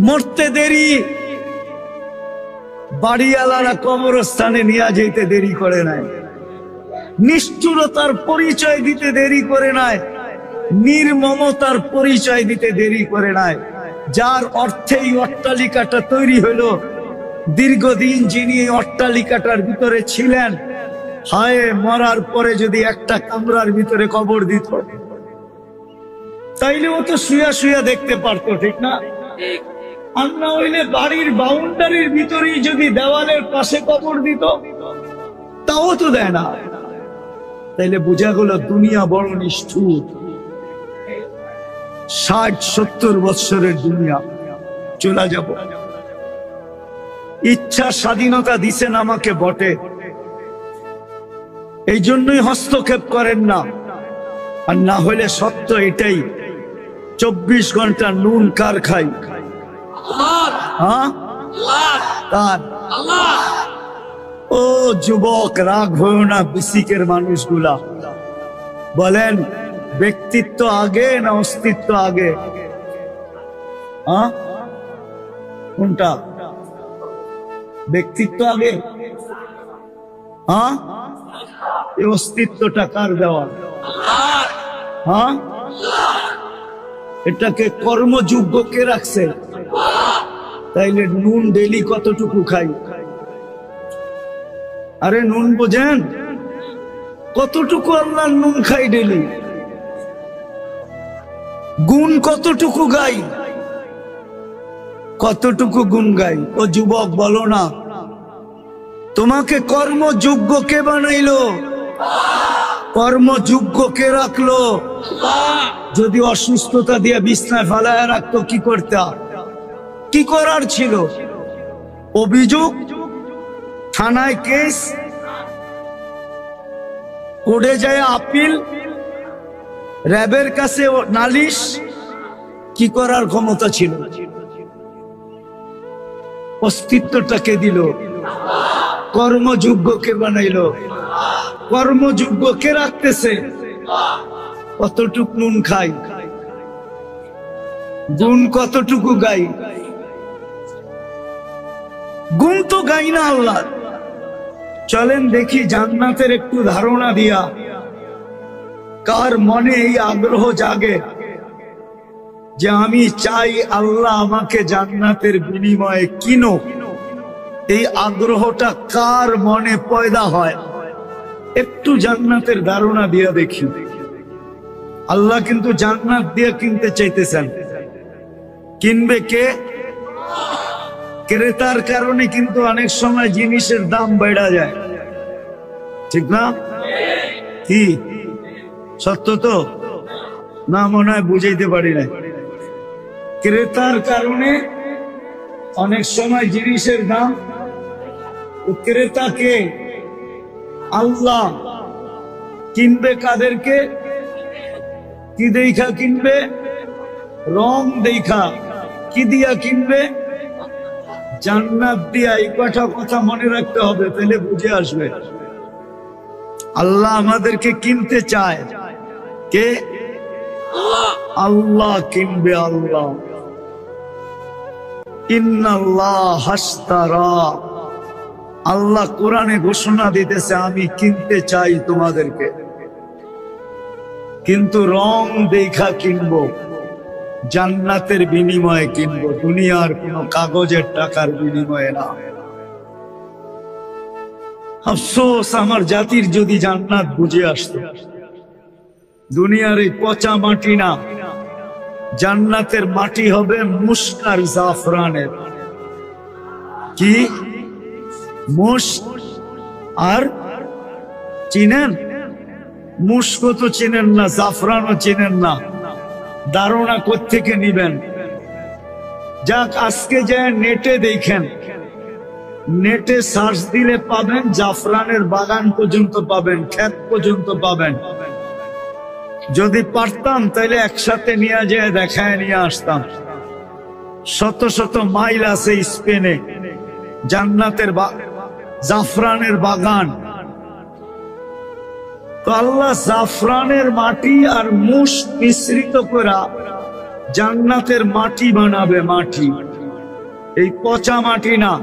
মরতে দেরি, বাড়িওয়ালারা কবরস্থানে নিয়ে যেতে দেরি করে নাই, নিষ্ঠুরতার পরিচয় দিতে দেরি করে নাই, নির্মমতার পরিচয় দিতে দেরি করে নাই। যার অর্থেই অট্টালিকাটা তৈরি হলো, দীর্ঘদিন যিনি এই অট্টালিকাটার ভিতরে ছিলেন, হায় মরার পরে যদি একটা কামরার ভিতরে কবর দিত, তাইলে ও তো শুয়া শুয়া দেখতে পারতো, ঠিক না? আর না হইলে বাড়ির বাউন্ডারির ভিতরেই যদি দেওয়ালের পাশে কবর দিত, তাও তো দেয় না। তাইলে বোঝা গেল দুনিয়া বড় নিষ্ঠুর। 60-70 বৎসরের দুনিয়া চলে যাব। ইচ্ছা স্বাধীনতা দিছেন আমাকে বটে, এই জন্যই হস্তক্ষেপ করেন না। আর না হইলে সত্য এটাই, 24 ঘন্টা নুন কার খাই? ও যুবক, রাগ হয়েও না। বিসিকের মানুষগুলা বলেন, ব্যক্তিত্ব আগে না অস্তিত্ব আগে? কোনটা? ব্যক্তিত্ব আগে? এই অস্তিত্বটা কার দেওয়া? এটাকে কর্মযোগ্য কে রাখছে? তাইলে নুন ডেলি কতটুকু খাই? আরে নুন বোঝেন কতটুকু? আল্লাহর নুন খাই ডেলি। গুণ কতটুকু গাই? কতটুকু গুণ গাই? ও যুবক বলো না, তোমাকে কর্মযোগ্য কে বানাইলো? কর্মযোগ্য কে রাখলো? যদি অসুস্থতা দিয়ে বিছনায় ফেলায় রাখতো, কি করতা? কি করার ছিল? অভিযোগ, থানায় কেস, কোর্টে যায় আপিল, র্যাবের কাছে নালিশ, কি করার ক্ষমতা ছিল? অস্তিত্বটাকে দিল, কর্মযোগ্যকে বানাইলো। কর্মযোগ্যকে রাখতেছে, কতটুকু নুন খাই? গুণ কতটুকু গাই? গুণ তো গাই না আল্লাহ। চলেন দেখি জান্নাতের একটু ধারণা দিয়া কার মনে এই আগ্রহ জাগে যে আমি চাই আল্লাহ আমাকে জান্নাতের বিনিময়ে কিনো। এই আগ্রহটা কার মনে পয়দা হয়? একটু জান্নাতের ধারণা দিয়া দেখি। আল্লাহ কিন্তু জান্নাত দিয়ে কিনতে চাইতেছেন। কিনবে কে? ক্রেতার কারণে কিন্তু অনেক সময় জিনিসের দাম বেড়ে যায়, ঠিক না? কি সত্য তো না? মনে হয় বুঝাইতে পারি না। ক্রেতার কারণে অনেক সময় জিনিসের দাম। ক্রেতাকে আল্লাহ কিনবে কাদেরকে? কি দেখা কিনবে? রং দেখা। কি দিয়া কিনবে? জান্নাত দিয়া। এই কথা মনে রাখতে হবে, তাহলে বুঝে আসবে। আল্লাহ আমাদেরকে কিনতে চায়। কে? আল্লাহ কিনবে। আল্লাহ ইন্নাল্লাহ হাশতারা। আল্লাহ কোরআনে ঘোষণা দিতেছে, আমি কিনতে চাই তোমাদেরকে, কিন্তু রং দেখা কিনবো, জান্নাতের বিনিময়ে কিনবো, দুনিয়ার কোন কাগজের টাকার বিনিময়ে না। আফসোস আমার জাতির যদি জান্নাত বুঝে আসতো। দুনিয়ার এই পচা মাটি না, জান্নাতের মাটি হবে মুশক আর জাফরানের। কি? মুশক আর চিনেন? মুশক তো চিনেন না, জাফরানও চিনেন না। ধারণা কোত্থেকে নিবেন? যাক, আজকে যে নেটে দেখেন, নেটে সার্চ দিলে পাবেন, জাফরানের বাগান পর্যন্ত পাবেন, ক্ষেত পর্যন্ত পাবেন। যদি পারতাম তাহলে একসাথে নিয়ে যেয়ে দেখায় নিয়ে আসতাম। শত শত মাইল আছে স্পেনে জান্নাতের জাফরানের বাগান। তো আল্লাহ জাফরানের মাটি আর মুশক মিশ্রিত করে জান্নাতের মাটি বানাবে। মাটি এই পচা মাটি না,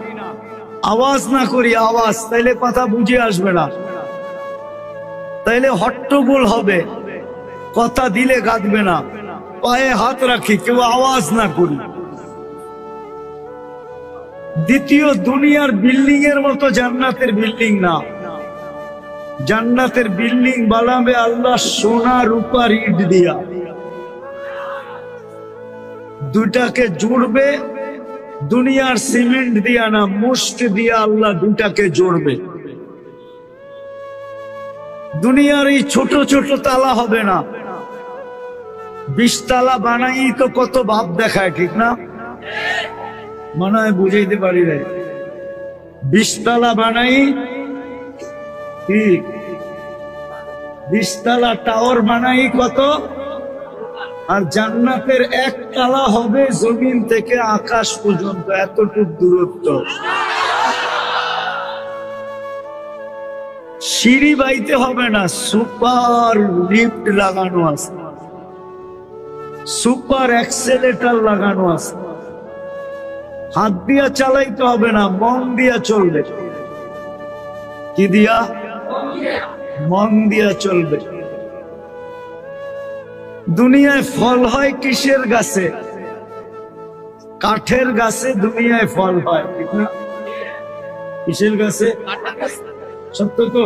আওয়াজ না করি আওয়াজ, তাইলে কথা বুঝে আসবে না, তাইলে হট্টগোল হবে, কথা দিলে গাঁদবে না। পায়ে হাত রাখি, কেউ আওয়াজ না করি। দ্বিতীয়, দুনিয়ার বিল্ডিং এর মতো জান্নাতের বিল্ডিং না। জান্নাতের বিল্ডিং বানাবে আল্লাহ সোনা রূপার ইট দিয়া, দুটাকে জুড়বে দুনিয়ার সিমেন্ট দিয়া না, মুষ্ট দিয়া আল্লাহ দুটাকে জুড়বে। দুনিয়ার এই ছোট ছোট তালা হবে না, 20 তালা বানাই তো কত ভাব দেখায়, ঠিক না? মনে হয় বুঝাইতে পারি রে। 20 তালা বানাই, ঠিক 20 তালা টাওয়ার বানাই কত? আর জান্নাতের 1 তালা হবে জমিন থেকে আকাশ পর্যন্ত, এতটুক দূরত্ব। সিঁড়ি বাইতে হবে না, সুপার লিফট লাগানো আছে, সুপার অ্যাক্সেলেটর লাগানো আছে। হাত দিয়া চালাইতে হবে না, মন দিয়া চলবে। কি দিয়া? মন দিয়া চলবে। দুনিয়ায় ফল হয় কিসের গাছে? কাঠের গাছে দুনিয়ায় ফল হয়, ঠিক না? কিসের গাছে? সত্য তো।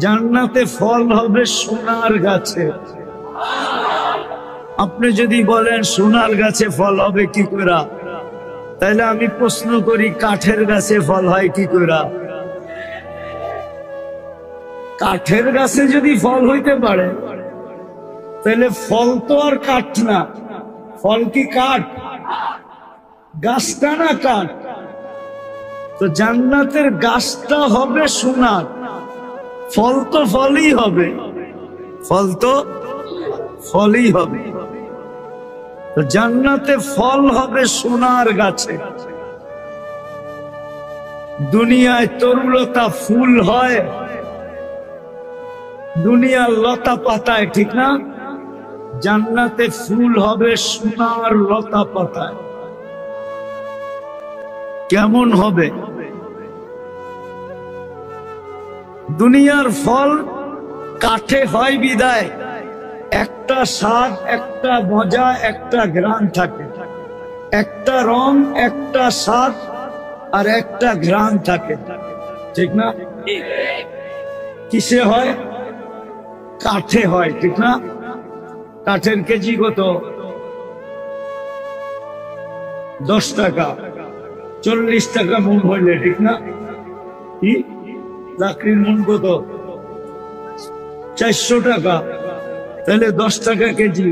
জান্নাতে ফল হবে সোনার গাছে। আপনি যদি বলেন সোনার গাছে ফল হবে কি করে, তাহলে আমি প্রশ্ন করি কাঠের গাছে ফল হয় কি করে? কাঠের গাছে যদি ফল হইতে পারে, তাহলে ফল তো আর কাঠ না। ফল কি কাঠ? গাছটা না কাঠ? তো জান্নাতের গাছটা হবে সোনার, ফল তো ফলই হবে, ফল তো ফলই হবে। তো জান্নাতে ফল হবে সোনার গাছে। দুনিয়ায় তরুলতা ফুল হয়, দুনিয়ার লতা পাতায়, ঠিক না? জান্নাতে ফুল হবে সোনার লতা পাতায়। কেমন হবে? দুনিয়ার ফল কাঠে হয় বিদায় একটা স্বাদ, একটা মজা, একটা ঘ্রাণ থাকে, একটা রং, একটা স্বাদ আর একটা ঘ্রাণ থাকে, ঠিক না? কিসে হয়? কাঠে হয়, ঠিক না? কাঠের কেজি কত? 10 টাকা। 40 টাকা মন হইলে, ঠিক না? কি লাকড়ির মন কত? 400 টাকা। তাহলে 10 টাকা কেজি।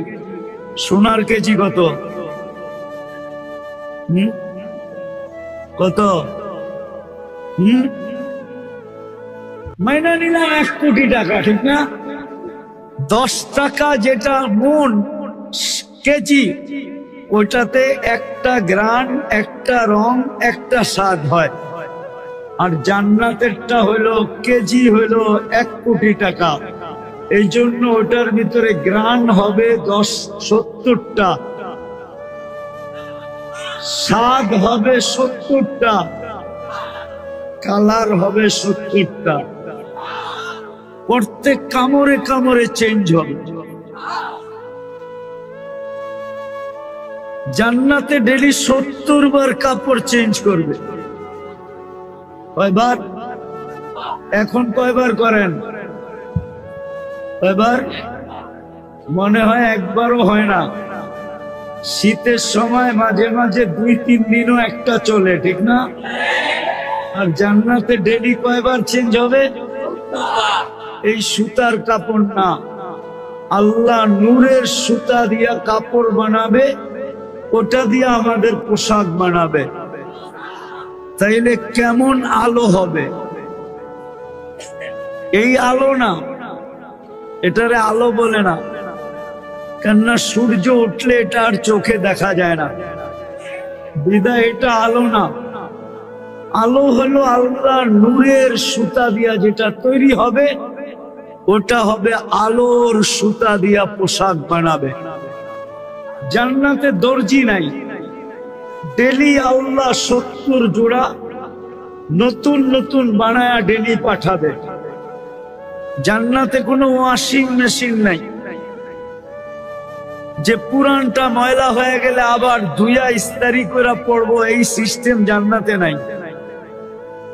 সোনার কেজি কত? কত? মাইনা নিলাম 1 কোটি টাকা, ঠিক না? 10 টাকা যেটা মন কেজি, ওইটাতে একটা গ্রান, একটা রং, একটা স্বাদ হয়। আর জান্নাতেরটা হলো কেজি, হলো 1 কোটি টাকা। এই জন্য ওটার ভিতরে গ্রান হবে 70টা, স্বাদ হবে 70টা, কালার হবে 70টা। প্রত্যেক কামড়ে কামড়ে চেঞ্জ হবে। জান্নাতে ডেলি 70 বার কাপড় চেঞ্জ করবে। কয়বার? এখন কয়বার করেন? কয়বার? মনে হয় একবারও হয় না। শীতের সময় মাঝে মাঝে 2-3 দিনও একটা চলে, ঠিক না? আর জান্নাতে ডেলি কয়বার চেঞ্জ হবে? এই সুতার কাপড় না, আল্লাহ নূরের সুতা দিয়া কাপড় বানাবে, ওটা দিয়ে আমাদের পোশাক বানাবে। তাইলে কেমন আলো হবে? এই আলো না, এটারে আলো বলে না, কেননা সূর্য উঠলে এটা আর চোখে দেখা যায় না, বিদায় এটা আলো না। আলো হলো আল্লাহ নূরের সুতা দিয়া যেটা তৈরি হবে, ওটা হবে আলোর সুতা দিয়া পোশাক বানাবে। জান্নাতে দর্জি নাই, ডেলি আল্লাহ 70 জোড়া নতুন নতুন বানায়া ডেলি পাঠাবে। জান্নাতে কোনো ওয়াশিং মেশিন নাই যে পুরানটা ময়লা হয়ে গেলে আবার ধুইয়া ইস্তারি করে পড়বো, এই সিস্টেম জান্নাতে নাই।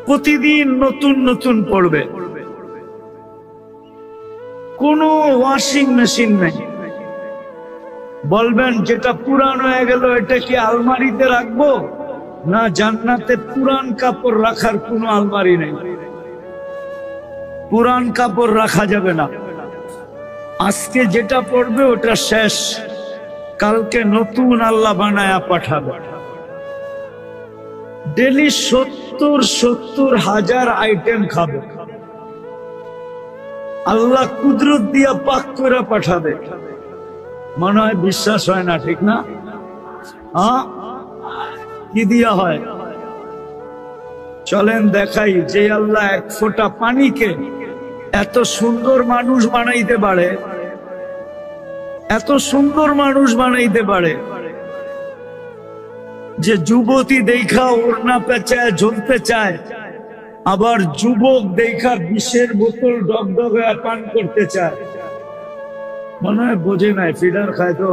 প্রতিদিন নতুন নতুন পড়বে, কোনো ওয়াশিং মেশিন নাই। বলবেন যেটা পুরান হয়ে গেল এটা কি আলমারিতে রাখবো? না, জান্নাতে পুরান কাপড় রাখার কোনো আলমারি নেই। পুরান কাপড় রাখা যাবে না। আজকে যেটা পড়বে ওটা শেষ, কালকে নতুন আল্লাহ বানায়া পাঠাবে। ডেলি 70 হাজার আইটেম খাবে আল্লাহ, কুদরত দিয়া পাক করে পাঠাবে। মনে হয় বিশ্বাস হয় না, ঠিক না? হ্যাঁ, কি দিয়া হয়? চলেন দেখাই যে আল্লাহ এক ফোঁটা পানিকে এত সুন্দর মানুষ বানাইতে পারে, এত সুন্দর মানুষ বানাইতে পারে যে যুবতী দেখা ওড়না পেঁচায় ঝুলতে চায়, আবার যুবক দেখা বিষের বোতল ডগডগে পান করতে চায়। মনে হয় বোঝে নাই, ফিডার খায় তো।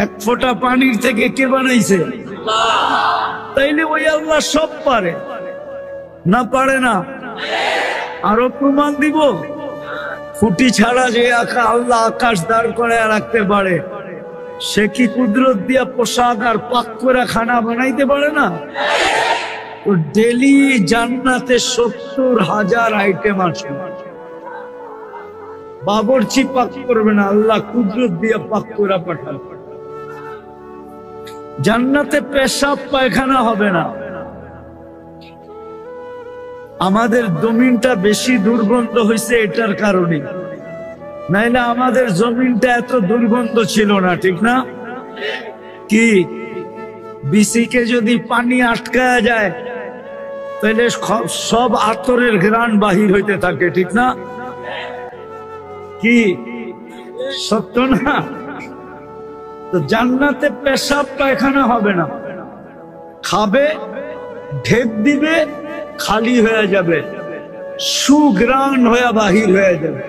এক ফোঁটা পানির থেকে কে বানাইছে? তাইলে ওই আল্লাহ সব পারে না? পারে না? আরো প্রমাণ দিব। ফুটি ছাড়া যে আল্লাহ আকাশ দাঁড় করে রাখতে পারে, সে কি কুদরত দিয়া পোশাক আর পাক করে খানা বানাইতে পারে না? তো ডেলি জান্নাতে 70 হাজার আইটেম আছে। বাবরচি পাক করবে না, আল্লাহ কুদরত দিয়া পাক করে পাঠাবে। জান্নাতে পেশাব পায়খানা হবে না। আমাদের জমিনটা বেশি দুর্গন্ধ হয়েছে এটার কারণে, নাইলে আমাদের জমিনটা এত দুর্গন্ধ ছিল না, ঠিক না? কি বিসিকে যদি পানি আটকায়া যায় তাহলে সব আতরের ঘ্রাণ বাহির হইতে থাকে, ঠিক না? কি সত্য না? তো জান্নাতে পেশাব পায়খানা হবে না। খাবে, ঢেক দিবে, খালি হয়ে যাবে, সুগ্রাণ হয়ে বাহির হয়ে যাবে।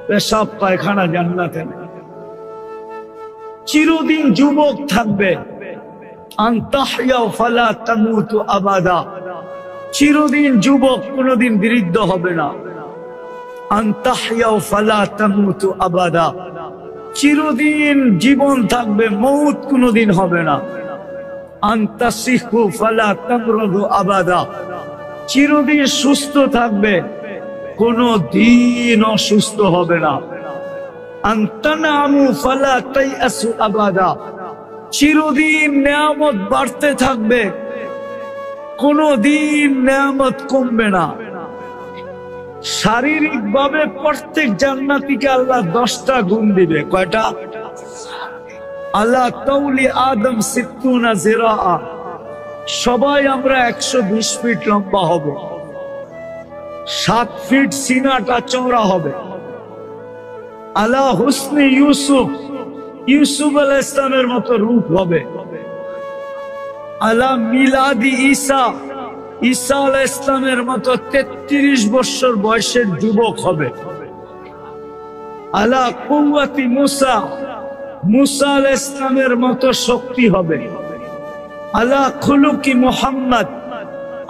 পেশাব পায়খানা জান্নাতে না। চিরদিন যুবক থাকবে। আনতাহইয়া ফালা তামুতু আবাদা, চিরদিন যুবক, কোনদিন বৃদ্ধ হবে না। আনতাহইয়া ফালা তামুতু আবাদা, চিরদিন জীবন থাকবে, মউত কোনদিন হবে না। আনতাসিহু ফালা তামরাদু আবাদা, চিরদিন সুস্থ থাকবে, কোনো দিন অসুস্থ হবে না। আনতানামু ফালা তাইয়াসু আবাদা, চিরদিন নেয়ামত বাড়তে থাকবে, কোনো দিন নেয়ামত কমবে না। শারীরিক ভাবে প্রত্যেক জান্নাতীকে আল্লাহ 10টা গুণ দিবে। কয়টা? আল্লাহ তাউলি আদম 60 জিরাআ, সবাই আমরা 120 ফিট লম্বা হব, 7 ফিট সিনাটা চওড়া হবে। আল্লাহ হুসনে ইউসুফ, ইউসুফ আলাইহিস সালামের মতো রূপ হবে। আল্লাহ মিলাদি ঈসা, ঈসা আলাইহিস সালামের মতো 33 বছর বয়সের যুবক হবে। আলা কুওয়াতি মুসা, মুসা আলাইহিস সালামের মতো শক্তি হবে। আলা খুলুকি মুহাম্মদ,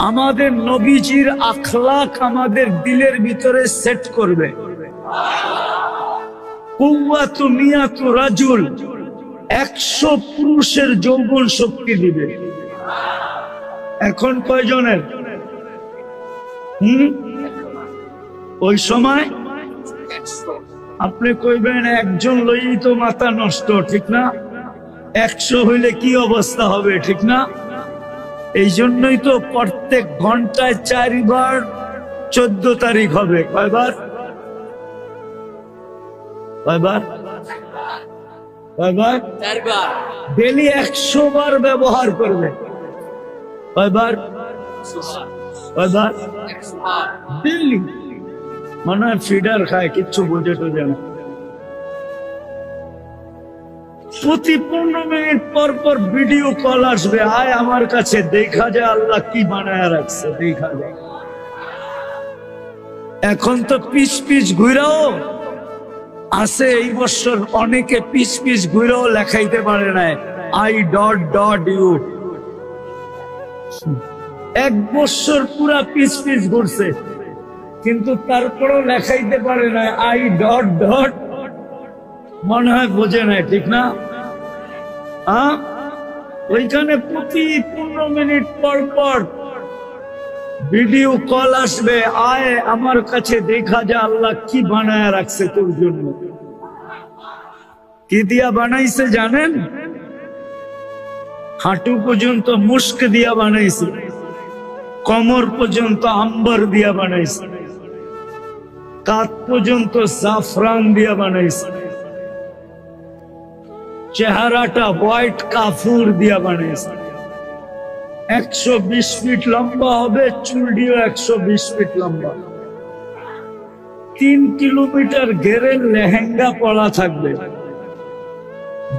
আমাদের নবীজির আখলাক আমাদের দিলের ভিতরে সেট করবে। কুওয়াতু মিয়াতু রাজুল, 100 পুরুষের যৌবন শক্তি দিবে। এখন কয়জনের? ওই সময় আপনি কইবেন একজন লই তো মাথা নষ্ট, ঠিক না? 100 হইলে কি অবস্থা হবে, ঠিক না? এই জন্যই তো প্রত্যেক ঘন্টায় 4 বার 14 তারিখ হবে। কয়বার? কয়বার? কয়বার? 4 বার। ডেলি 100 বার ব্যবহার করবে। কয়বার? কয়বার? ডেলি। মনে হয় ফিডার খায়, কিচ্ছু বুঝে তো জানে। প্রতি 15 মিনিট পর পর ভিডিও কল আসবে, আয় আমার কাছে, দেখা যায় আল্লাহ কি বানায় রাখছে, দেখা যায়। এখন তো পিস পিস ঘুরাও আছে, এই বছর অনেকে পিস পিস ঘুরাও লেখাইতে পারে না I.U। এক বছর পুরা পিস পিস ঘুরছে, কিন্তু তারপরেও লেখাইতে পারে না I. মনে হয় বোঝে না, ঠিক না? ওইখানে প্রতি 15 মিনিট পর পর ভিডিও কল আসবে, আয় আমার কাছে, দেখা যায় আল্লাহ কি বানায় রাখছে তোর জন্য। কি দিয়া বানাইছে জানেন? হাঁটু পর্যন্ত মুস্ক দিয়া বানাইছে, কোমর পর্যন্ত আম্বার দিয়া বানাইছে, কাঁধ পর্যন্ত জাফরান দিয়া বানাইছে, চেহারাটা হোয়াইট কাফুর দিয়া বানাইছে। 120 ফিট লম্বা হবে, চুলটিও 120 ফিট লম্বা। 3 কিলোমিটার ঘেরের লেহেঙ্গা পরা থাকবে,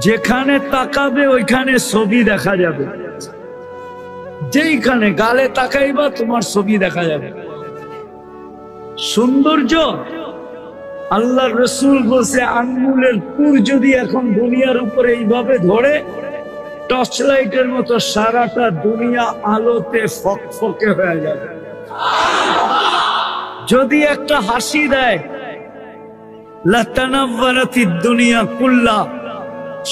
যেখানে তাকাবে ওইখানে ছবি দেখা যাবে, যেইখানে গালে তাকাইবা তোমার ছবি দেখা যাবে। সৌন্দর্য আল্লাহ রসুল বলছে, আঙ্গুলের পুর যদি এখন দুনিয়ার উপরে এইভাবে ধরে, টর্চ লাইটের মতো সারাটা দুনিয়া আলোতে ফকফকে হয়ে যাবে। যদি একটা হাসি দেয়, লাতানাওয়ারাতিদ দুনিয়া কুল্লা,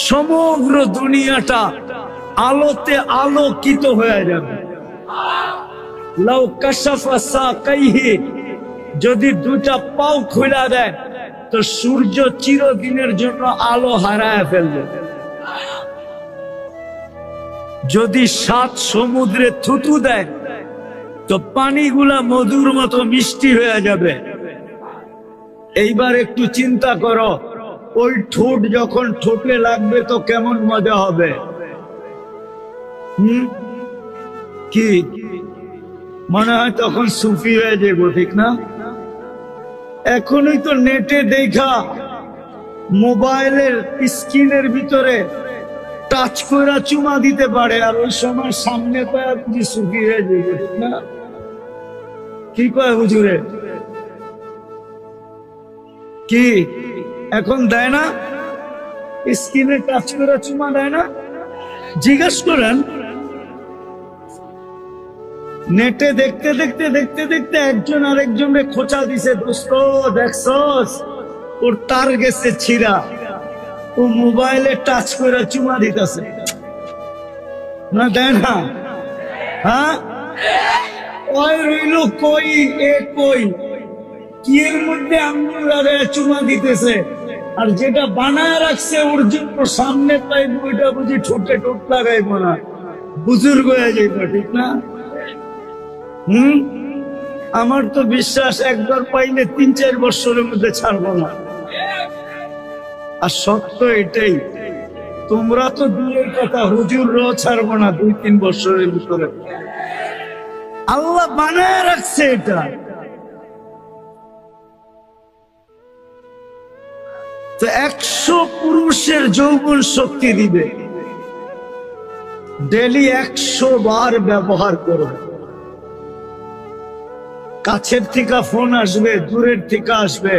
সমগ্র দুনিয়াটা আলোতে আলোকিত হয়ে যাবে। লাউ কাশাফা সাকাইহি, যদি দুটা পাও খুলে দেয় তো সূর্য চিরদিনের জন্য আলো হারায় ফেলবে। যদি 7 সমুদ্রে থুতু দেয় তো পানিগুলা মধুর মতো মিষ্টি হয়ে যাবে। এইবার একটু চিন্তা করো, ওই ঠোঁট যখন ঠোঁটে লাগবে তো কেমন মজা হবে। কি মনে হয় তখন সুফি হয়ে যাবো, ঠিক না? এখনই তো নেটে দেখা মোবাইলের স্ক্রিনের ভিতরে টাচ করে চুমা দিতে পারে, আর ওই সময় সামনে পায় বুঝি সুফি হয়ে যাবে, ঠিক না? কি কয় হুজুরে? কি এখন দেয় না? স্ক্রিনে টাচ করে চুমা দেয় না? জিজ্ঞেস করেন। নেটে দেখতে দেখতে দেখতে দেখতে একজন আরেকজনকে খোঁচা দিছে, দোস্ত দেখছস ওর তার গেছে ছিঁড়া, ও মোবাইলে টাচ করে চুমা দিতেছে না, দেয় না? হ্যাঁ, ওই রইল কই, এ কই, কি এর মধ্যে আঙ্গুল লাগায় চুমা দিতেছে, আর যেটা বানায় রাখছে ওর জন্য সামনে পাইব, ওইটা বুঝি ঠোঁটে ঠোঁট লাগাইব না, বুজুর্গ হয়ে যাইব, ঠিক না? আমার তো বিশ্বাস একবার পাইলে 3-4 বছরের মধ্যে ছাড়বো না। আর সত্য এটাই, তোমরা তো দূরের কথা, হুজুররাও ছাড়বো না 2-3 বছরের ভিতরে। আল্লাহ বানায় রাখছে এটা। তো 100 পুরুষের যৌবন শক্তি দিবে, ডেলি 100 বার ব্যবহার করবে। কাছের থেকে ফোন আসবে, দূরের থেকে আসবে,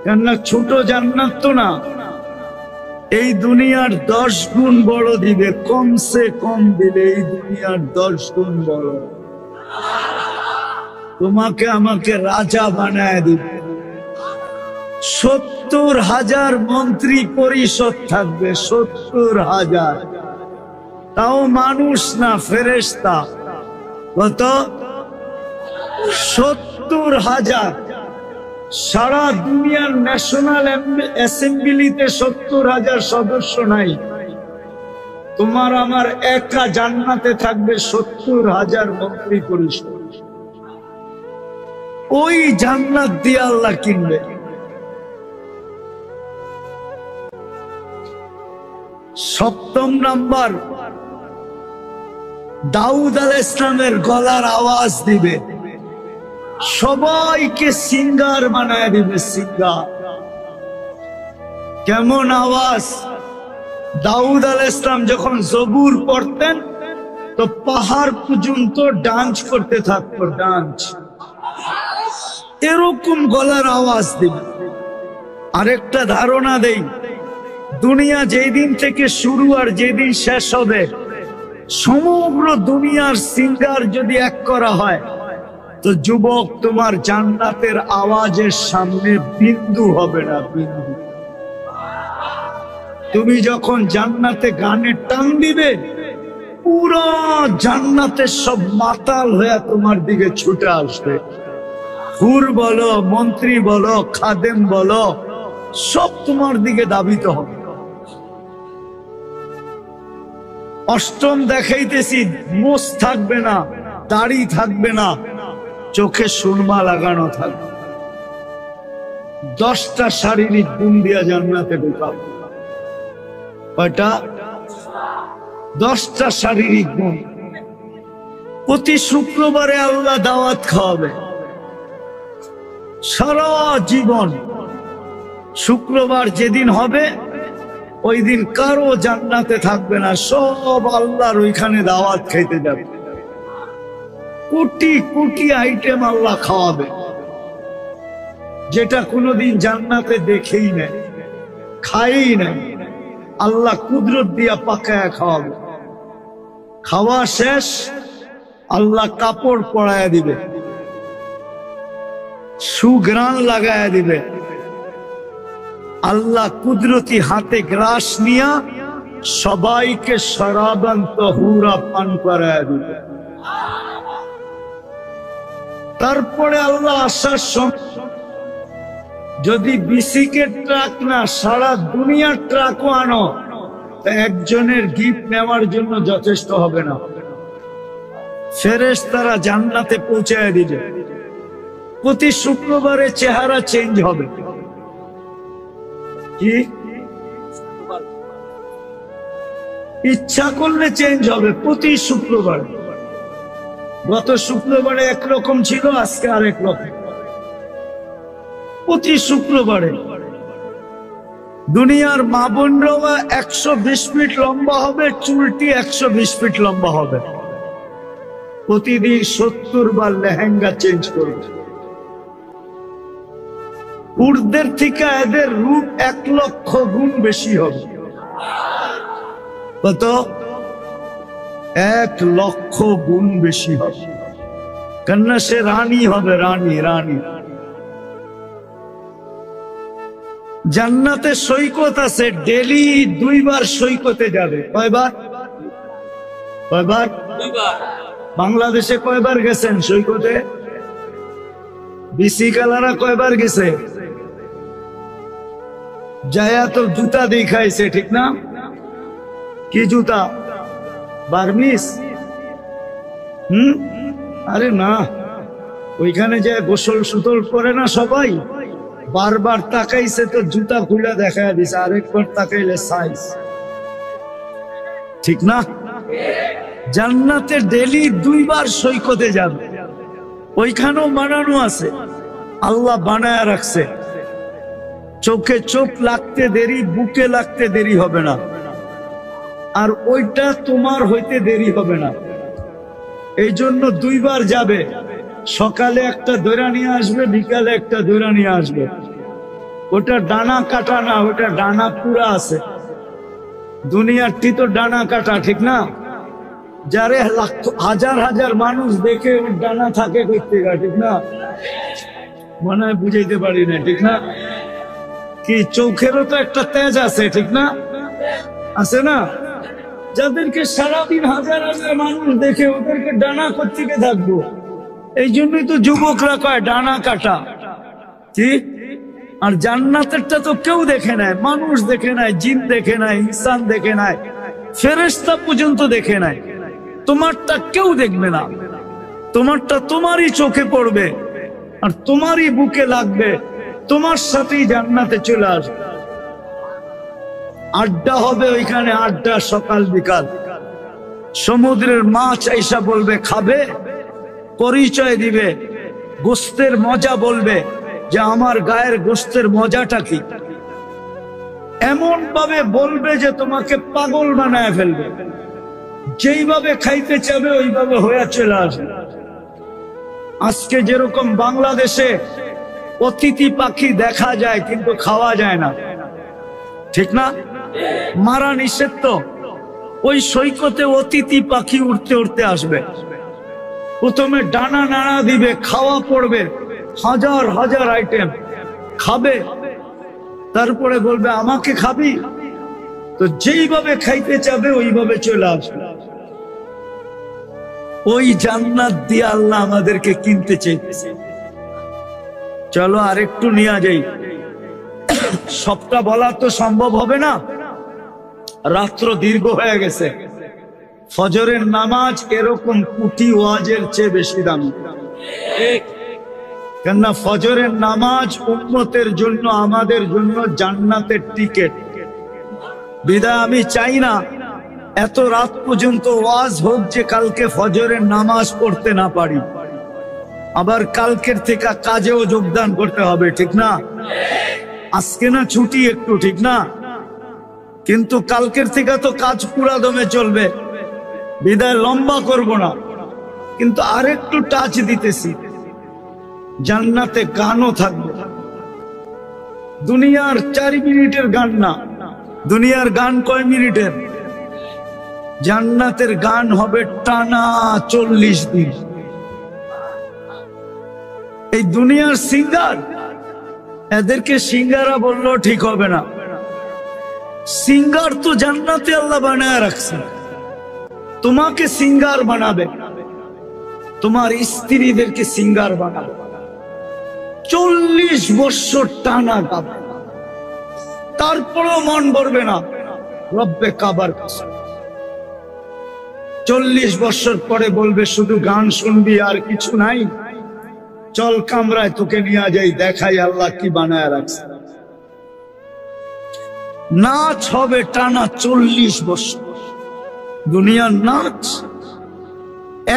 কেননা ছোট জান্নাত তো না, এই দুনিয়ার 10 গুণ বড় দিবে, কমসে কম দিবে এই দুনিয়ার 10 গুণ বড়। তোমাকে আমাকে রাজা বানায় দিবে। 70,000 মন্ত্রী পরিষদ থাকবে, 70,000, তাও মানুষ না, ফেরেশতা। কত? 70,000। সারা দুনিয়ার ন্যাশনাল অ্যাসেম্বলিতে 70,000 সদস্য নাই, তোমার আমার একা জান্নাতে থাকবে 70,000 মন্ত্রী পরিষদ। ওই জান্নাত দিয়ে আল্লাহ কিনবে। সপ্তম নাম্বার, দাউদ আলাইহিস সালামের গলার আওয়াজ দিবে, সবাইকে সিঙ্গার বানায় দিবে। সিঙ্গার কেমন আওয়াজ? দাউদ আলাইহিস সালাম যখন জবুর পড়তেন তো পাহাড় পর্যন্ত ডান্স করতে থাকতো, ডান্স, এরকম গলার আওয়াজ দিবে। আরেকটা ধারণা দেই, দুনিয়া যেই দিন থেকে শুরু আর যেদিন শেষ হবে, সমগ্র দুনিয়ার সিঙ্গার যদি এক করা হয় তো যুবক তোমার জান্নাতের আওয়াজের সামনে বিন্দু হবে না, বিন্দু। তুমি যখন জান্নাতে গানের টান দিবে, পুরো জান্নাতের সব মাতাল হয়ে তোমার দিকে ছুটে আসবে। হুর বলো, মন্ত্রী বলো, খাদেম বলো, সব তোমার দিকে ধাবিত হবে। অষ্টম দেখাইতেছি, মোষ থাকবে না, দাড়ি থাকবে না, চোখে সুরমা লাগানো থাকবে। 10টা শারীরিক গুণ দিয়া জান্নাতে ঢুকাবো। কয়টা? 10টা শারীরিক গুণ। প্রতি শুক্রবারে আল্লাহ দাওয়াত খাওয়াবে, সারা জীবন। শুক্রবার যেদিন হবে ওই দিন কারো জান্নাতে থাকবে না, সব আল্লাহর ওইখানে দাওয়াত খাইতে যাবে। কোটি কোটি আইটেম আল্লাহ খাওয়াবে, যেটা কোনোদিন জান্নাতে দেখেই নাই, খাই নাই। আল্লাহ কুদরত দিয়া পাকায়া খাওয়াবে। খাওয়া শেষ, আল্লাহ কাপড় পরায়া দিবে, সুঘ্রাণ লাগায়া দিবে। আল্লাহ কুদরতি হাতে গ্রাস নিয়া সবাইকে শরাবান তহুরা পান করায়া দিবে। তারপরে আল্লাহ আসার সময় যদি বিসিকের ট্রাক না, সারা দুনিয়ার ট্রাকও আনো, একজনের গিফট নেওয়ার জন্য যথেষ্ট হবে না। ফেরেশতারা জান্নাতে পৌঁছায় দিবে। প্রতি শুক্রবারে চেহারা চেঞ্জ হবে। কি ইচ্ছা করলে চেঞ্জ হবে প্রতি শুক্রবারে। গত শুক্রবারে একরকম ছিল, আজকে আরেক রকম। প্রতি শুক্রবারে দুনিয়ার মা বোনরা 120 ফিট লম্বা হবে, চুলটি 120 ফিট লম্বা হবে। প্রতিদিন 70 বার লেহেঙ্গা চেঞ্জ করবে। পুরুষদের থেকে এদের রূপ 1 লক্ষ গুণ বেশি হবে। কত? 1 লক্ষ গুণ বেশি হবে। কেননা সে রানী হবে, রানী, রানী। জান্নাতে সৈকত আছে, ডেলি 2 বার সৈকতে যাবে। কয়বার? কয়বার? 2 বার। বাংলাদেশে কয়বার গেছেন সৈকতে? বিসি কালারা কয়বার গেছে? যায়া তো জুতা দেখাইছে, ঠিক না? কি জুতা? বার্মিস? আরে না, ওইখানে যে গোসল সুতল করে না সবাই, বারবার তাকাইছে তো জুতা খুলে দেখা দিছে, আরেকবার তাকাইলে সাইজ, ঠিক না? জান্নাতে ডেলি 2 বার সৈকতে যাবে। ওইখানেও বানানো আছে, আল্লাহ বানায়া রাখছে। চোখে চোখ লাগতে দেরি, বুকে লাগতে দেরি হবে না। আর ওইটা তোমার হইতে দেরি হবে না। এই জন্য 2 বার যাবে। সকালে একটা দৈরা নিয়ে আসবে, বিকালে একটা দৈরা নিয়ে আসবে। ওটা ডানা কাটা না, ওটা ডানা পুরা আছে। দুনিয়ারটি তো ডানা কাটা, ঠিক না? যারে হাজার হাজার মানুষ দেখে ওর ডানা থাকে করতে, ঠিক না? মনে হয় বুঝাইতে পারি না, ঠিক না? কি চোখেরও তো একটা তেজ আছে, ঠিক না? আছে না? যাদেরকে সারাদিন হাজার হাজার মানুষ দেখে, ওদেরকে ডানা কোত্থেকে থাকবো? এই জন্যই তো যুবকরা কয় ডানা কাটা, ঠিক? আর জান্নাতেরটা তো কেউ দেখে নাই, মানুষ দেখে নাই, জিন দেখে নাই, ইনসান দেখে নাই, ফেরেশতা পর্যন্ত দেখে নাই। তোমারটা কেউ দেখবে না, তোমারটা তোমারই চোখে পড়বে আর তোমারই বুকে লাগবে, তোমার সাথেই জান্নাতে চলে আসবে। আড্ডা হবে ওইখানে, আড্ডা সকাল বিকাল। সমুদ্রের মাছ আইসা বলবে খাবে, পরিচয় দিবে, গোস্তের মজা বলবে যে আমার গায়ের গোস্তের মজাটা কি। এমন ভাবে বলবে যে তোমাকে পাগল বানায় ফেলবে। যেইভাবে খাইতে চাবে ওইভাবে হয়ে চলে আসবে। আজকে যেরকম বাংলাদেশে অতিথি পাখি দেখা যায় কিন্তু খাওয়া যায় না, ঠিক না? মারা নিষেধ। ওই সৈকতে অতিথি পাখি উঠতে উঠতে আসবে, প্রথমে ডানা নাড়া দিবে, খাওয়া পড়বে, হাজার হাজার আইটেম খাবে, তারপরে বলবে আমাকে খাবি? তো যেইভাবে খাইতে চাবে ওইভাবে চলে আসবে। ওই জান্নাত দিয়ে আল্লাহ আমাদেরকে কিনতে চাইতেছে। চলো আরেকটু নিয়ে যাই। সবটা বলা তো সম্ভব হবে না, রাত্র দীর্ঘ হয়ে গেছে। ফজরের নামাজ এরকম কোটি ওয়াজের চেয়ে বেশি দামি। কেননা ফজরের নামাজ উম্মতের জন্য, আমাদের জন্য জান্নাতের টিকিট। বিদায় আমি চাই না এত রাত পর্যন্ত ওয়াজ হোক যে কালকে ফজরের নামাজ পড়তে না পারি, আবার কালকের থেকে কাজেও যোগদান করতে হবে, ঠিক না? আজকে না ছুটি একটু, ঠিক না? কিন্তু কালকের থেকে তো কাজ পুরা দমে চলবে। বিদায় লম্বা করব না, কিন্তু আরেকটু টাচ দিতেছি। জান্নাতে গানও থাকবে। দুনিয়ার 4 মিনিটের গান না। দুনিয়ার গান কয় মিনিটের? জান্নাতের গান হবে টানা 40 দিন। এই দুনিয়ার সিঙ্গার, এদেরকে সিঙ্গারা বললেও ঠিক হবে না। সিঙ্গার তো জান্নাতে আল্লাহ বানায় রাখছে। তোমাকে সিঙ্গার বানাবে, তোমার স্ত্রীদেরকে সিঙ্গার বানাবে। 40 বছর টানা গাবে, তারপরেও মন ভরবে না রব্বে কাবার কাছে। 40 বছর পরে বলবে শুধু গান শুনবি আর কিছু নাই? চল কামরায় তোকে নিয়ে যাই, দেখাই আল্লাহ কি বানায় রাখছে। নাচ হবে টানা 40 বছর। দুনিয়ার নাচ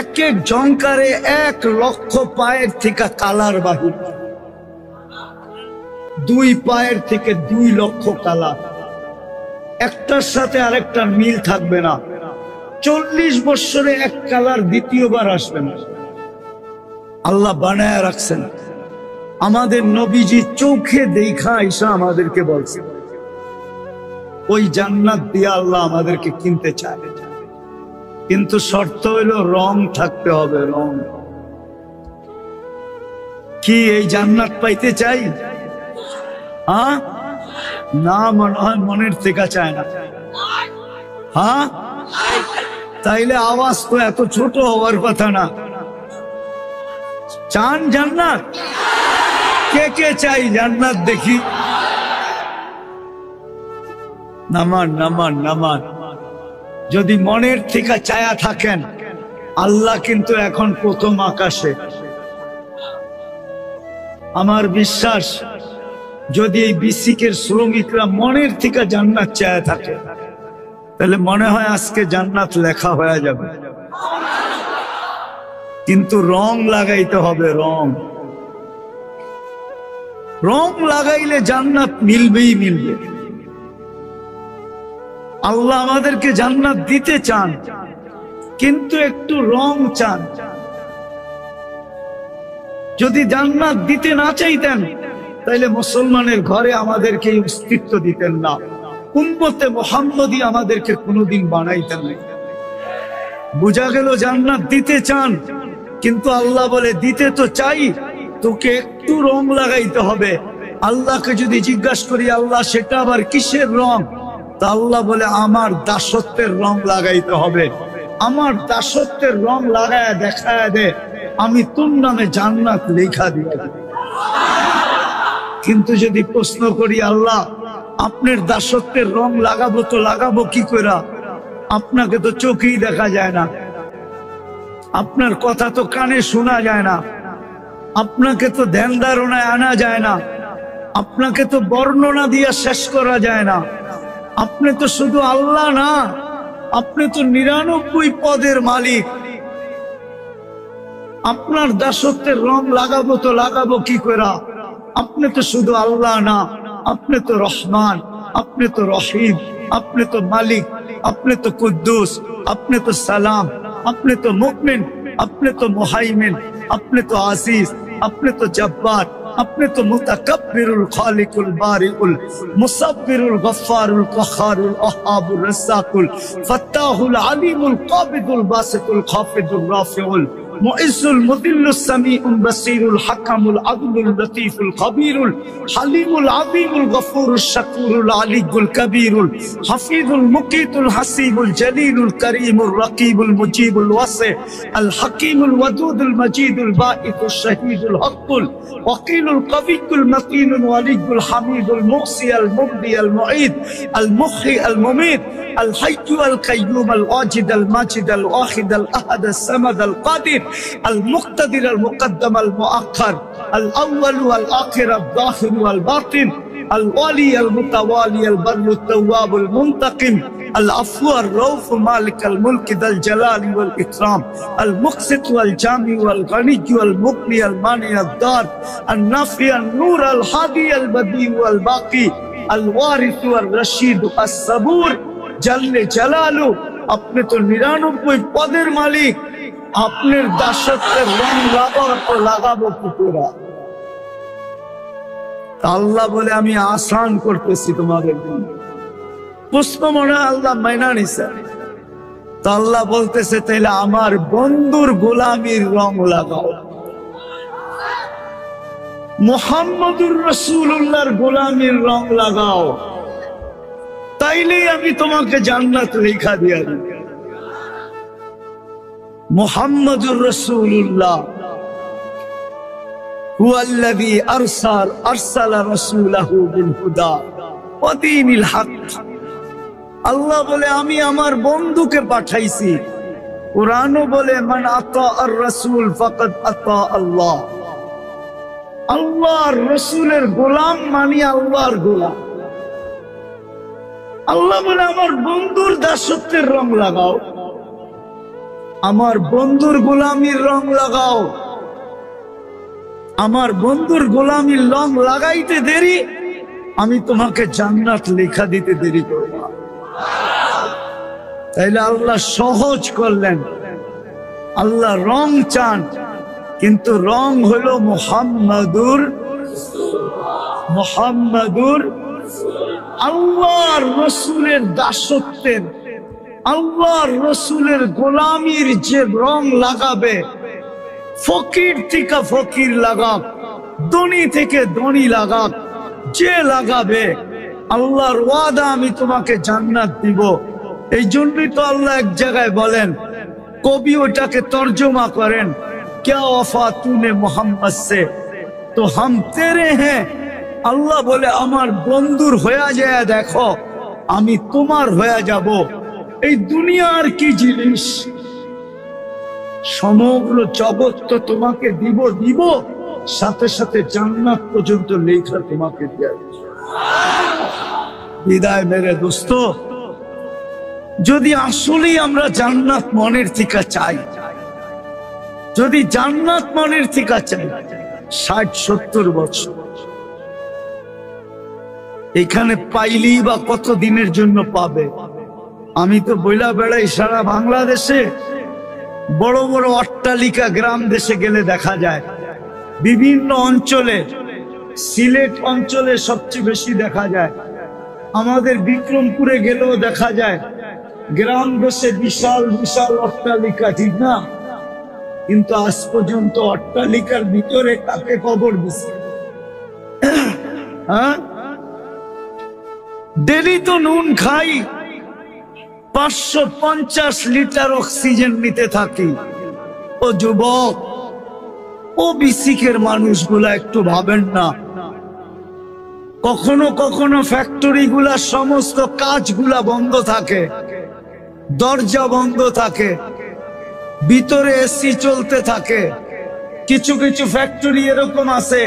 এক এক জঙ্কারে 1 লক্ষ পায়ের থেকে কালার বাহির, 2 পায়ের থেকে 2 লক্ষ কালার, একটার সাথে আরেকটার মিল থাকবে না। 40 বছরে 1 কালার দ্বিতীয়বার আসবে না। আল্লাহ বানায় রাখছেন। আমাদের নবীজি চোখে দেখা ঈসা আমাদেরকে বলছে ওই জান্নাত দিয়ে আল্লাহ আমাদেরকে কিনতে চায়, কিন্তু শর্ত হইলো রং থাকতে হবে। রং কি এই জান্নাত পাইতে চাই? হ্যাঁ না, মনে হয় মনের থেকে চায় না। হ্যাঁ তাইলে আওয়াজ তো এত ছোট হওয়ার কথা না। চান জান্নাত? কে কে চাই জান্নাত? দেখি নামান নামান নামান। যদি মনের থেকে চায়া থাকেন, আল্লাহ কিন্তু এখন প্রথম আকাশে। আমার বিশ্বাস যদি এই বিসিকের শ্রমিকরা মনের থেকে জান্নাত চায়া থাকে, তাহলে মনে হয় আজকে জান্নাত লেখা হয়ে যাবে। কিন্তু রং লাগাইতে হবে। রং লাগাইলে জান্নাত মিলবেই মিলবে। আল্লাহ আমাদেরকে জান্নাত দিতে চান, কিন্তু একটু রং চান। যদি জান্নাত দিতে না চাইতেন, তাইলে মুসলমানের ঘরে আমাদেরকে অস্তিত্ব দিতেন না, উম্মতে মুহাম্মদী আমাদেরকে কোনোদিন বানাইতেন না। বুঝা গেল জান্নাত দিতে চান, কিন্তু আল্লাহ বলে দিতে তো চাই, তোকে একটু রং লাগাইতে হবে। আল্লাহকে যদি জিজ্ঞাসা করি আল্লাহ সেটা আবার কিসের রং, তা আল্লাহ বলে আমার দাসত্বের রং লাগাইতে হবে। আমার দাসত্বের রং লাগায় দেখায় দে, আমি তোর নামে জান্নাত লেখা দিয়ে দেব। কিন্তু যদি প্রশ্ন করি আল্লাহ আপনার দাসত্বের রং লাগাবো, তো লাগাবো কি করে? আপনাকে তো চোখেই দেখা যায় না, আপনার কথা তো কানে শোনা যায় না, আপনাকে তো ধ্যান ধারণায় আনা যায় না, আপনাকে তো বর্ণনা দিয়ে শেষ করা যায় না। আপনি তো শুধু আল্লাহ না, আপনি তো 99 পদের মালিক। আপনার দাসত্বের রং লাগাবো তো লাগাবো কি করে? আপনি তো শুধু আল্লাহ না, আপনি তো রহমান, अपने तो रहीम, अपने तो मालिक, अपने तो कुद्दूस, अपने तो सलाम, अपने तो मुमिन, अपने तो मुहैमिन, अपने तो अजीज, अपने तो जब्बार, अपने तो मुतकब्बिरुल खालिकुल बारिउल मुसब्बिरुल गफ्फारुल क़हारुल वहाबुर रज़्ज़ाकुल फत्ताहुल अलीमुल क़ाबिदुल बासितुल खाफिदुल राफ़िउल मुइज़्ज़ुल मुदिल्लुस समीउल बसीरुल हकमुल अदलुल लतीफुल खबीरुल हलीमुल अज़ीमुल गफूरुश शकूरुल अलीयुल कबीरुल हफीजुल मुकीतुल हसीबुल जलीलुल करीमुल रकीबुल मुजीबुल वासी अल हकीमुल वदूदुल मजीदुल बाइतुश शहीदुल हक़्क़ुल वकीलुल कवीयुल मतीनुल वलीयुल हमीदुल मुहसी अल मुब्दी अल मुईद अल मुह्यी अल मुमीत अल हय्यु अल क़य्यूम अल वाजिद अल माजिद अल वाहिद अल अहद अल समद अल क़ादिर अल मुक़्तदिर अल मुक़द्दम अल मुअख्खर अल अव्वल अल आखिर अल ज़ाहिर अल बातिन अल वाली अल मुतवाली अल बर्र अल तव्वाब अल मुंतक़िम अल अफ़्व अल रऊफ़ मालिक अल मुल्क दल जलाल वल इकराम अल मुक़सित अल जामी अल गनी अल मुग़नी अल मानी अल दार अल नाफ़ी अल नूर अल हादी अल बदी अल बाक़ी अल वारिस अल रशीद अल सबूर जल्ले जलालु। अपने तो 99 पदेर मालिक, अपने दासत्वेर रंग लागाबो तो लागाबो কি করে? আল্লাহ বলে আমি আসান করতেছি তোমাদের জন্য। প্রশ্ন মনে আল্লাহ মাইনা নিছে, তো আল্লাহ বলতেছে তাইলে আমার বন্ধুর গোলামির রং লাগাও, মুহাম্মদুর রাসূলুল্লাহর গোলামির রং লাগাও, তাইলেই আমি তোমাকে জান্নাত লেখা দিয়া দিব। মুহাম্মদুর রাসূলুল্লাহ হুয়াল্লাযী আরসালা রাসূলাহু বিল হুদা ওয়া দীনিল হক। আল্লাহ বলে আমি আমার বন্ধুকে পাঠাইছি। কুরআনও বলে মান আতা আর রাসূল ফাকাদ আতা আল্লাহ। আল্লাহর রাসূলের গোলাম মানে আল্লাহর গোলাম। আল্লাহ বলে আমার বন্ধুর দাসত্বের রং লাগাও, আমার বন্ধুর গোলামির রং লাগাও। আমার বন্ধুর গোলামির রং লাগাইতে দেরি, আমি তোমাকে জান্নাত লেখা দিতে দেরি করব। তাইলে আল্লাহ সহজ করলেন। আল্লাহ রং চান, কিন্তু রং হলো মুহাম্মাদুর আল্লাহর রাসূলের দাসত্বের, আল্লাহর রাসূলের গোলামির যে রং লাগাবে, ফকির থেকে ফকির লাগাক, ধনী থেকে ধনী লাগাক, যে লাগাবে আল্লাহর ওয়াদা আমি তোমাকে জান্নাত দিব। এই জন্যই তো আল্লাহ এক জায়গায় বলেন, কবি ওটাকে তর্জমা করেন, क्या वफा तूने मोहम्मद से तो हम तेरे हैं। আল্লাহ বলে আমার বন্ধুর হয়ে যায় দেখো, আমি তোমার হয়ে যাব। এই দুনিয়ার কি জিনিস, সমগ্র জগৎ তো তোমাকে দিব, সাথে সাথে জান্নাত পর্যন্ত লেখা তোমাকে দেয়া। বিদায় মেরে দোস্ত, যদি আসলেই আমরা জান্নাত মনের থেকে চাই, যদি জান্নাত মনের থেকে চাই, 60-70 বছর এখানে পাইলেই বা কত দিনের জন্য পাবে? আমি তো বইলা বেড়াই সারা বাংলাদেশে, বড় বড় অট্টালিকা গ্রাম দেশে গেলে দেখা যায়, বিভিন্ন অঞ্চলে, সিলেট অঞ্চলে সবচেয়ে বেশি দেখা যায়, আমাদের বিক্রমপুরে গেলেও দেখা যায়, গ্রাম দেশে বিশাল বিশাল অট্টালিকা, ঠিক না? কিন্তু আজ পর্যন্ত অট্টালিকার ভিতরে কাকে কবর দিছে? হ্যাঁ, ডেলি তো নুন খাই, 550 লিটার অক্সিজেন নিতে থাকি। ও যুবক, ও বিসিকের মানুষগুলা একটু ভাবেন না, কখনো কখনো ফ্যাক্টরি গুলা সমস্ত কাজগুলা বন্ধ থাকে, দরজা বন্ধ থাকে, ভিতরে এসি চলতে থাকে। কিছু কিছু ফ্যাক্টরি এরকম আছে,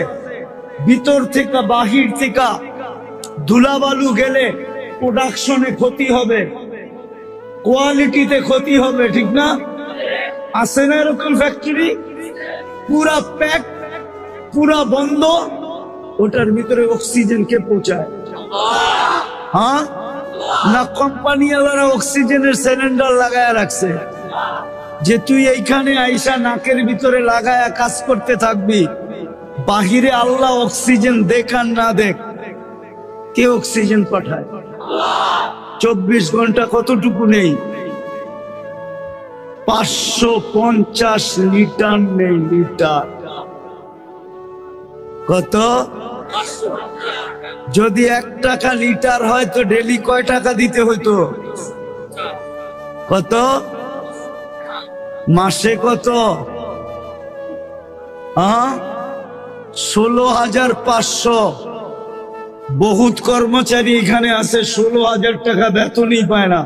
ভিতর থেকে বাহির থেকে ধুলাবালু গেলে প্রোডাকশনে ক্ষতি হবে, কোয়ালিটিতে ক্ষতি হবে, ঠিক না? আছে না এরকম ফ্যাক্টরি? পুরা প্যাক, পুরা বন্ধ, ওটার ভিতরে অক্সিজেন কে পৌঁছায়? হ্যাঁ, না কোম্পানিওয়ালারা অক্সিজেনের সিলিন্ডার লাগায় রাখছে যে তুই এইখানে আইসা নাকের ভিতরে লাগায়া কাজ করতে থাকবি, বাহিরে আল্লাহ অক্সিজেন দেখ আর না দেখ, কে অক্সিজেন পাঠায়? 24 ঘন্টা কতটুকু নেই? 550 লিটার নেই, লিটার কত? যদি 1 টাকা লিটার হয় তো ডেলি কয় টাকা দিতে হইতো? কত? মাসে কত? 16,500। বহুত কর্মচারী এখানে আছে 16,000 টাকা বেতনই পায় না।